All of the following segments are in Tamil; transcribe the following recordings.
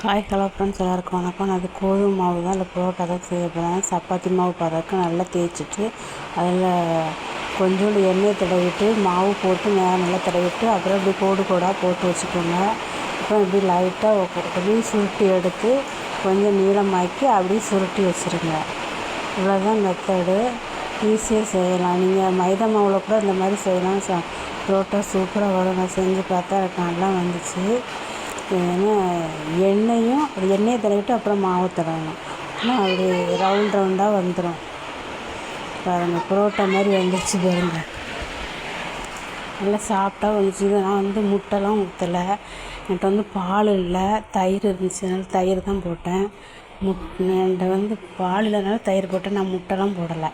ஹாய் ஹலோ ஃப்ரெண்ட்ஸ், எல்லாருக்கும் வணக்கம். நான் அது கோதுமை மாவு தான், இல்லை புரோட்டா தான் செய்ய போகிறேன். சப்பாத்தி மாவு பதக்கு நல்லா தேய்ச்சிட்டு அதில் கொஞ்சோண்டு எண்ணெய் தடவிட்டு மாவு போட்டு நல்லா தடவிட்டு அப்புறம் இப்படி கோடு கோடாக போட்டு வச்சுக்கோங்க. அப்புறம் இப்படி லைட்டாக அப்படியே சுருட்டி எடுத்து கொஞ்சம் நீளமாக்கி அப்படியே சுருட்டி வச்சுருங்க. இவ்வளோதான் மெத்தடு. ஈஸியாக செய்யலாம். நீங்கள் மைதா மாவில் கூட இந்த மாதிரி செய்யலாம். புரோட்டா சூப்பராக வரும். நான் செஞ்சு பார்த்தா எனக்கு நல்லா வந்துச்சு. ஏன்னா எண்ணெயை தடவிட்டு அப்புறம் மாவு தடவணும். ஆனால் அப்படி ரவுண்டாக வந்துடும். பாருங்கள், புரோட்டா மாதிரி வந்துருச்சு பாருங்கள். நல்லா சாப்பிட்டா வந்துச்சு. இது நான் முட்டைலாம் ஊற்றலை. என்கிட்ட பால் இல்லை, தயிர் இருந்துச்சு. அதனால் தயிர் தான் போட்டேன். என்கிட்ட பால் இல்லைனால தயிர் போட்டேன். நான் முட்டைலாம் போடலை.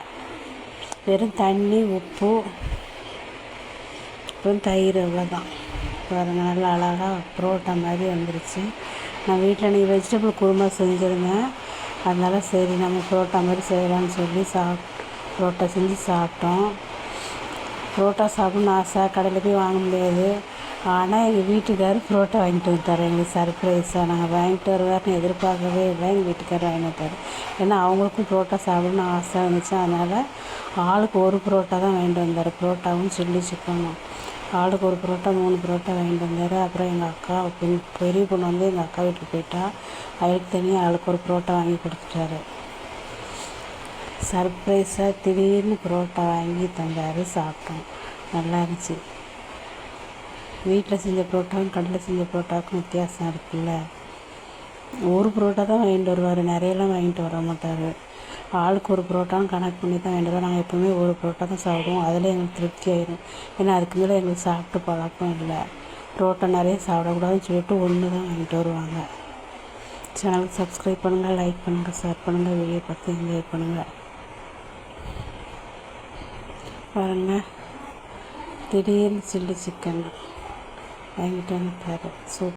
வெறும் தண்ணி, உப்பு, அப்புறம் தயிர், அவ்வளோதான். பாருங்கள், நல்லா அழகாக புரோட்டா மாதிரி வந்துருச்சு. நான் வீட்டில் இன்றைக்கி வெஜிடபிள் குருமா செஞ்சுருந்தேன். அதனால் சரி நம்ம புரோட்டா மாதிரி செய்யலான்னு சொல்லி புரோட்டா செஞ்சு சாப்பிட்டோம். புரோட்டா சாப்பிட்ணுன்னு ஆசை. கடையில் போய் வாங்க முடியாது. ஆனால் எங்கள் வீட்டுக்காரர் புரோட்டா வாங்கிட்டு வந்துட்டார். எங்களுக்கு சர்ப்ரைஸாக நாங்கள் வாங்கிட்டு வருவார்னு எதிர்பார்க்கவே இல்லை. எங்கள் வீட்டுக்காரர் வாங்கிட்டு வந்தார். ஏன்னா அவங்களுக்கும் புரோட்டா சாப்பிட்ணுன்னு ஆசை இருந்துச்சு. அதனால் ஆளுக்கு ஒரு புரோட்டா தான் வாங்கிட்டு வந்தார். புரோட்டாவும் சில்லி சிக்கனும். ஆளுக்கு ஒரு புரோட்டா 3 புரோட்டா வாங்கிட்டு வந்தார். அப்புறம் எங்கள் அக்கா பெரிய பொண்ணு எங்கள் அக்கா வீட்டுக்கு போயிட்டா. அவளுக்கு தனியாக ஆளுக்கு ஒரு புரோட்டா வாங்கி கொடுத்துட்டாரு. சர்ப்ரைஸாக திடீர்னு புரோட்டா வாங்கி தந்தார். சாப்பிட்டோம். நல்லா இருந்துச்சு. வீட்டில் செஞ்ச புரோட்டாவும் கடையில் செஞ்ச புரோட்டாவுக்கும் வித்தியாசம் இருக்குல்ல. ஒரு புரோட்டா தான் வாங்கிட்டு வருவார். நிறையெல்லாம் வாங்கிட்டு வர மாட்டார். ஆளுக்கு ஒரு புரோட்டாவும் கணக்கு பண்ணி தான் வாங்கிட்டு வருவோம். நாங்கள் எப்போவுமே ஒரு புரோட்டா தான் சாப்பிடுவோம். அதில் எங்களுக்கு திருப்தி ஆயிடும். ஏன்னா அதுக்கு மேலே எங்களுக்கு சாப்பிட்டு பழக்கம் இல்லை. புரோட்டா நிறைய சாப்பிடக்கூடாதுன்னு சொல்லிட்டு ஒன்று தான் வாங்கிட்டு வருவாங்க. சேனலுக்கு சப்ஸ்கிரைப் பண்ணுங்கள், லைக் பண்ணுங்கள், ஷேர் பண்ணுங்கள், வீடியோ பார்த்து என்ஜாய் பண்ணுங்கள். பாருங்கள், திடீர்னு சில்லி சிக்கன் வாங்கிட்டு வந்துட்டார். சூப்பர்.